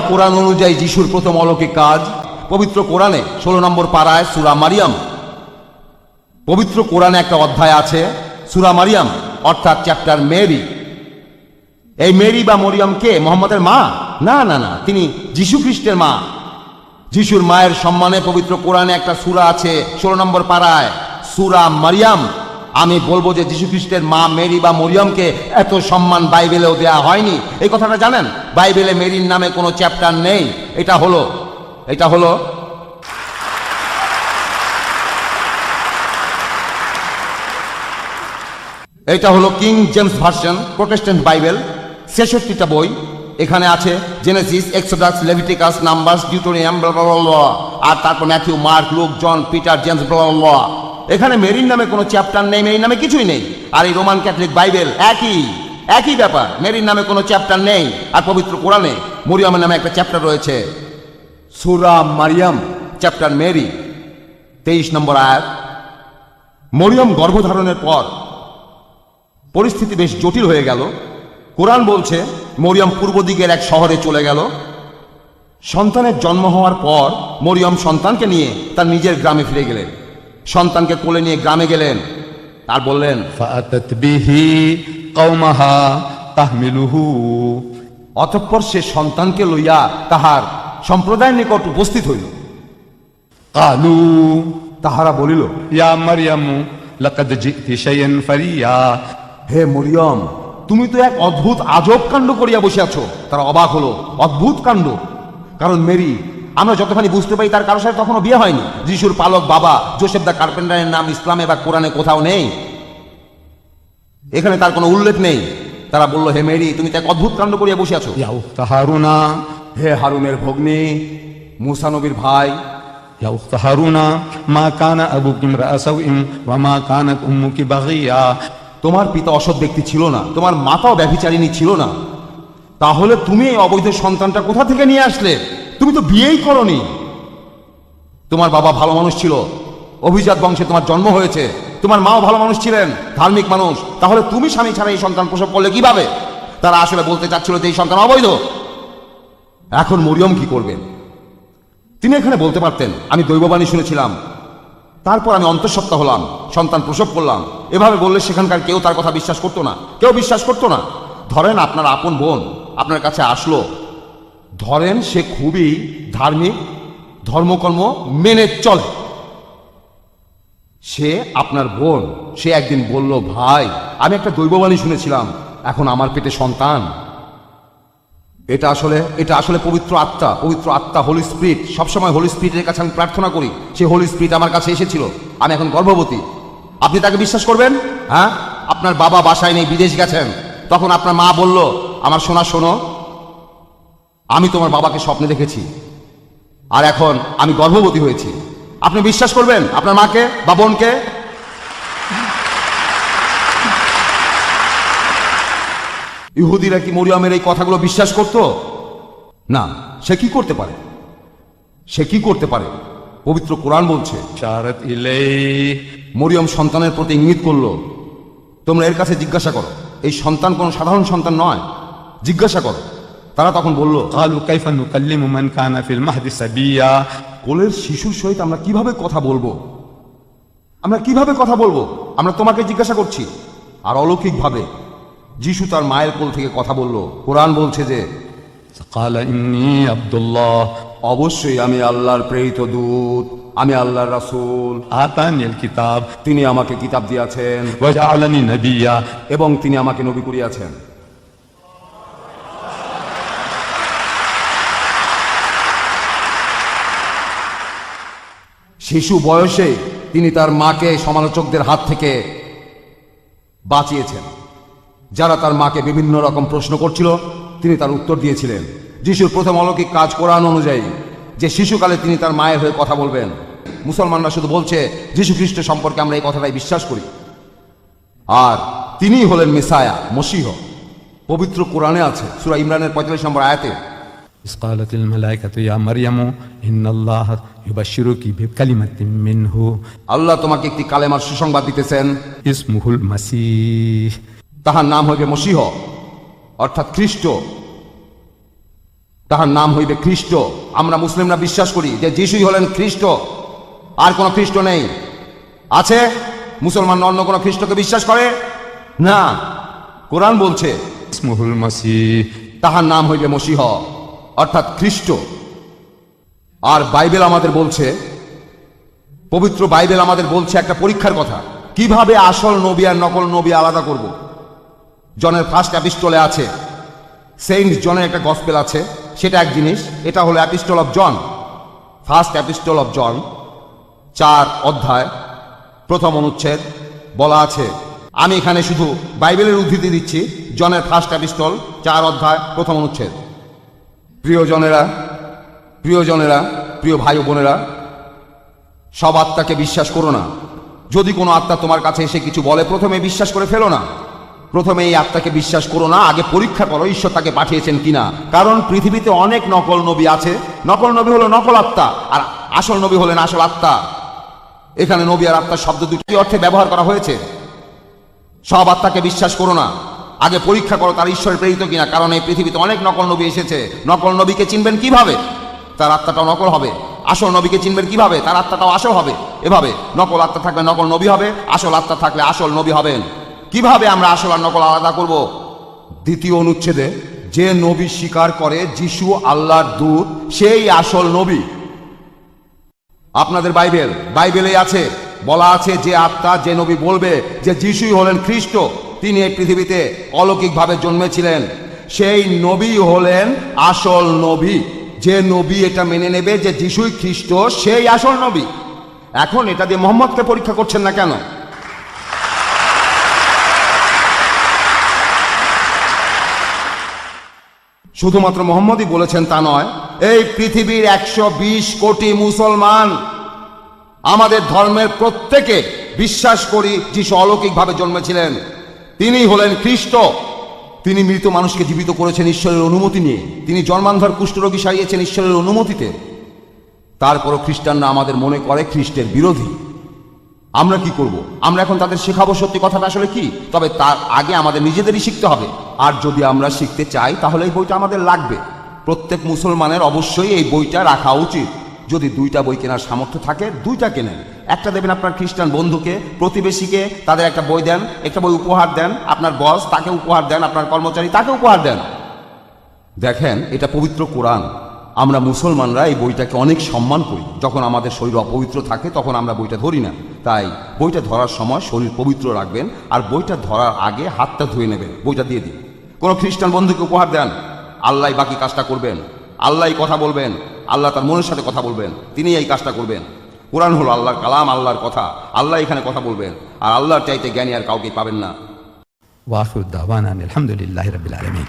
কোরআন অনুযায়ী যিশুর প্রথম অলৌকিক কাজ পবিত্র কোরআনে 16 নম্বর পারায় সূরা মারিয়াম। পবিত্র কোরআনে একটা অধ্যায় আছে সূরা মারিয়াম, অর্থাৎ চ্যাপ্টার মেরি। এই মেরি বা মরিয়ম কে? মুহাম্মদের মা? না না না, তিনি যিশু খ্রিস্টের মা। যিশুর মায়ের সম্মানে পবিত্র কোরআনে একটা সূরা আছে 16 নম্বর পারায়, সূরা মারিয়াম। আমি বলবো যে যিশু খ্রিস্টের মা মেরি বা মরিয়মকে এত সম্মান বাইবেলেও দেয়া হয়নি। এই কথাটা জানেন? বাইবেলে মেরির নামে কোনো চ্যাপ্টার নেই। এটা হলো King James version, Protestant Bible, 66টা বই। এখানে আছে Genesis, Exodus, Leviticus, Numbers, Deuteronomy, আর তারপর Matthew, Mark, Luke, John, Peter, James, এখানে মেরির নামে কোনো চ্যাপ্টার নেই, মেরির নামে কিছুই নেই। আর এই রোমান ক্যাথলিক বাইবেল একই ব্যাপার, মেরির নামে কোনো চ্যাপ্টার নেই। আর পবিত্র কোরআনে মরিয়মের নামে একটা চ্যাপ্টার রয়েছে, সূরা মারিয়াম, চ্যাপ্টার মেরি, 23 নম্বর আয়াত। মরিয়ম গর্ভধারণের পর পরিস্থিতি বেশ জটিল হয়ে গেল। কোরআন বলছে মরিয়ম পূর্ব দিকের এক শহরে চলে গেল। সন্তানের জন্ম হওয়ার পর মরিয়ম সন্তানকে নিয়ে তার নিজের গ্রামে ফিরে গেলেন। সন্তানকে কোলে নিয়ে গ্রামে গেলেন আর বললেন, ফাআতাত বিহি কওমাহা তাহমিলুহু। অতঃপর সে সন্তানকে লইয়া তাহার সম্প্রদায়ের নিকট উপস্থিত হইল। ক্বালু, তাহারা বলিল, ইয়া মারইয়ামু লাকাদ জিতি শাইআন ফারিয়া। হে মরিয়ম, তুমি তো এক অদ্ভুত আজব কাণ্ড করিয়া বসে আছো। তারা অবাক হলো, অদ্ভুত কাণ্ড। কারণ মেরি, আমরা যতখানি বুঝতে পারি, তার কারোর সাথে তখনও বিয়ে হয়নি। যিশুর পালক বাবা জোসেফ দা কার্পেন্টারের নাম ইসলামে বা কোরআনে কোথাও নেই, এখানে তার কোনো উল্লেখ নেই। তারা বলল, হে মেরি, তুমি তো এক অদ্ভুত কাণ্ড করিয়া বসে আছো। ইয়া উখতা হারুনা, হে হারুনের ভগ্নী, মুসা নবীর ভাই, ইয়া উখতা হারুনা, মা কানা আবুকি ইমরাআ সাওইন ওয়া মা কানাত উম্মুকি বাগিয়া। তোমার পিতা অসৎ ব্যক্তি ছিল না, তোমার মাতাও ব্যভিচারিণী ছিল না। তাহলে তুমি এই অবৈধ সন্তানটা কোথা থেকে নিয়ে আসলে? তুমি তো বিয়েই করনি। তোমার বাবা ভালো মানুষ ছিল, অভিজাত বংশে তোমার জন্ম হয়েছে। তোমার মাও ভালো মানুষ ছিলেন, ধার্মিক মানুষ। তাহলে তুমি স্বামী ছাড়া এই সন্তান প্রসব করলে কিভাবে? তারা আসলে বলতে চাচ্ছিল যে এই সন্তান অবৈধ। এখন মরিয়ম কি করবেন? তিনি এখানে বলতে পারতেন, আমি দৈববাণী শুনেছিলাম, তারপর আমি অন্তঃসত্ত্বা হলাম, সন্তান প্রসব করলাম। এভাবে বললে সেখানকার কেউ তার কথা বিশ্বাস করতো না, কেউ বিশ্বাস করতো না। ধরেন আপনার আপন বোন আপনার কাছে আসলো, ধরেন সে খুবই ধার্মিক, ধর্মকর্ম মেনে চলে। সে আপনার বোন, সে একদিন বলল, ভাই আমি একটা দৈববাণী শুনেছিলাম, এখন আমার পেটে সন্তান। এটা আসলে পবিত্র আত্মা, হোলি স্পিরিট। সবসময় হোলি স্পিরিটের কাছে আমি প্রার্থনা করি, সেই হোলি স্পিরিট আমার কাছে এসেছিল। আমি এখন গর্ভবতী। আপনি তাকে বিশ্বাস করবেন? হ্যাঁ, আপনার বাবা বাসায় নেই, বিদেশ গেছেন। তখন আপনার মা বলল, আমার সোনা শোনো, আমি তোমার বাবাকে স্বপ্নে দেখেছি, আর এখন আমি গর্ভবতী হয়েছি। আপনি বিশ্বাস করবেন আপনার মাকে বা বোনকে? ইহুদিরা কি মরিয়মের এই কথাগুলো বিশ্বাস করত? না। সে কি করতে পারে? পবিত্র কোরআন বলছে, শারাত ইলাইহি, মরিয়ম সন্তানের প্রতি ইঙ্গিত করলো, তোমরা এর কাছে জিজ্ঞাসা করো, এই সন্তান কোনো সাধারণ সন্তান নয়, জিজ্ঞাসা করো। তারা তখন বলল, ক্বালু কাইফা নুকাল্লিমু মান কানা ফিল মাহদি সাবিয়া। কোলের শিশুর সহিত আমরা কিভাবে কথা বলবো? আমরা তোমাকে জিজ্ঞাসা করছি। আর অলৌকিকভাবে যিশু তার মায়ের কোল থেকে কথা বলল। কোরআন বলছে যে, ক্বালা ইন্নী আব্দুল্লাহ, অবশ্যই আমি আল্লাহর প্রেরিত দূত, আমি আল্লাহর রাসূল। আতানিল কিতাব, তিনি আমাকে কিতাব দিয়েছেন, ওয়া জাআলানি নাবিয়্যা, এবং তিনি আমাকে নবী করিয়াছেন। শিশু বয়সে তিনি তার মাকে সমালোচকদের হাত থেকে বাঁচিয়েছেন। যারা তার মাকে বিভিন্ন রকম প্রশ্ন করছিল, তিনি তার উত্তর দিয়েছিলেন। যিশুর প্রথম অলৌকিক কাজ কোরআন অনুযায়ী, যে শিশুকালে তিনি তার মায়ের হয়ে কথা বলবেন। মুসলমানরা শুধু বলছে যিশু খ্রিস্ট সম্পর্কে আমরা এই কথাটাই বিশ্বাস করি, আর তিনিই হলেন মেসায়া, মসীহ। পবিত্র কোরআনে আছে সূরা ইমরানের 45 নম্বর আয়াতে, ইসকালাতিল মালাইকাতু ইয়া মারইয়ামু ইন্নাল্লাহ ইউবাশশিরুকি বিকালিমাতিন মিনহু। আল্লাহ তোমাকে একটি কালেমার সুসংবাদ দিতেছেন, ইসমুহুল মাসীহ, তাহার নাম হইবে মসীহ, অর্থাৎ খ্রিস্ট। তাহার নাম হইবে খ্রিস্ট। আমরা মুসলিমরা বিশ্বাস করি যে যিশুই হলেন খ্রিস্ট, আর কোনো খ্রিস্ট নেই। আছে মুসলমান অন্য কোনো খ্রিস্টকে বিশ্বাস করে না। কোরআন বলছে اسمه المسيح তাহার নাম হইবে মসীহ, অর্থাৎ খ্রিস্ট। আর বাইবেল আমাদের বলছে, পবিত্র বাইবেল আমাদের বলছে একটা পরীক্ষার কথা, কিভাবে আসল নবী আর নকল নবী আলাদা করব। জনের ফার্স্ট এপিস্টলে আছে, সেইন্ট জনের একটা গসপেল আছে, সেটা এক জিনিস। এটা হলো epistle of John, first epistle of John 4 অধ্যায় 1ম অনুচ্ছেদ বলা আছে। আমি এখানে শুধু বাইবেলের উদ্ধৃতি দিচ্ছি, জনের ফার্স্ট এপিস্টল 4 অধ্যায় 1ম অনুচ্ছেদ। প্রিয়জনেরা, প্রিয়জনেরা, প্রিয় ভাই ও বোনেরা, সব আত্মাকে বিশ্বাস করো না। যদি কোনো আত্মা তোমার কাছে এসে কিছু বলে, প্রথমে বিশ্বাস করে ফেলো না। প্রথমে এই আত্মাকে বিশ্বাস করো না, আগে পরীক্ষা করো ঈশ্বর তাকে পাঠিয়েছেন কিনা। কারণ পৃথিবীতে অনেক নকল নবী আছে। নকল নবী হলো নকল আত্মা, আর আসল নবী হলেন আসল আত্মা। এখানে নবী আর আত্মার শব্দ দুটি অর্থে ব্যবহার করা হয়েছে। সব আত্মাকে বিশ্বাস করো না, আগে পরীক্ষা করো তার ঈশ্বর প্রেরিত কিনা। কারণ এই পৃথিবীতে অনেক নকল নবী এসেছে। নকল নবীকে চিনবেন কিভাবে? তার আত্মাটাও নকল হবে। আসল নবীকে চিনবেন কিভাবে? তার আত্মাটাও আসল হবে। এভাবে নকল আত্মা থাকলে নকল নবী হবে, আসল আত্মা থাকলে আসল নবী হবেন। কিভাবে আমরা আসল আর নকল আলাদা করব? 2য় অনুচ্ছেদে যে নবী স্বীকার করে যিশু আল্লাহর দূত, সেই আসল নবী। আপনাদের বাইবেলে আছে, বলা আছে যে আত্মা, যে নবী বলবে যে যিশুই হলেন খ্রিস্ট, তিনি এই পৃথিবীতে অলৌকিকভাবে জন্মেছিলেন, সেই নবী হলেন আসল নবী। যে নবী এটা মেনে নেবে যে যিশুই খ্রিস্ট, সেই আসল নবী। এখন এটা দিয়ে মোহাম্মদকে পরীক্ষা করছেন না কেন? শুধুমাত্র মোহাম্মদই বলেছেন তা নয়, এই পৃথিবীর 120 কোটি মুসলমান, আমাদের ধর্মের প্রত্যেকে বিশ্বাস করি যিশু অলৌকিকভাবে জন্মেছিলেন, তিনি হলেন খ্রিস্ট। তিনি মৃত মানুষকে জীবিত করেছেন ঈশ্বরের অনুমতি নিয়ে। তিনি জন্মান্ধর কুষ্ঠরোগী সারিয়েছেন ঈশ্বরের অনুমতিতে। তারপরও খ্রিস্টানরা আমাদের মনে করে খ্রিস্টের বিরোধী। আমরা কি করব? আমরা এখন তাদের শেখাবো সত্যি কথাটা আসলে কি। তবে তার আগে আমাদের নিজেদেরই শিখতে হবে। আর যদি আমরা শিখতে চাই তাহলে এই বইটা আমাদের লাগবে। প্রত্যেক মুসলমানের অবশ্যই এই বইটা রাখা উচিত। যদি 2টা বই কেনার সামর্থ্য থাকে 2টা কেনেন। একটা দেবেন আপনার খ্রিস্টান বন্ধুকে, প্রতিবেশীকে, তাদের একটা বই দেন, একটা বই উপহার দেন। আপনার বস, তাকে উপহার দেন। আপনার কর্মচারী, তাকে উপহার দেন। দেখেন, এটা পবিত্র কোরআন। আমরা মুসলমানরা এই বইটাকে অনেক সম্মান করি। যখন আমাদের শরীর অপবিত্র থাকে তখন আমরা বইটা ধরি না। তাই বইটা ধরার সময় শরীর পবিত্র রাখবেন, আর বইটা ধরার আগে হাতটা ধুয়ে নেবেন। বইটা দিয়ে দিন। কোনো খ্রিস্টান বন্ধুকে উপহার দেন, আল্লাহ বাকি কাজটা করবেন। আল্লাহ কথা বলবেন, আল্লাহ তার মনের সাথে কথা বলবেন, তিনি এই কাজটা করবেন। কোরআন হলো আল্লাহর কালাম, আল্লাহর কথা। আল্লাহ এখানে কথা বলবেন, আর আল্লাহর চাইতে জ্ঞানী আর কাউকে পাবেন না। ওয়া আখিরু দাওয়ানা আনিল হামদুলিল্লাহি রাব্বিল আলামিন।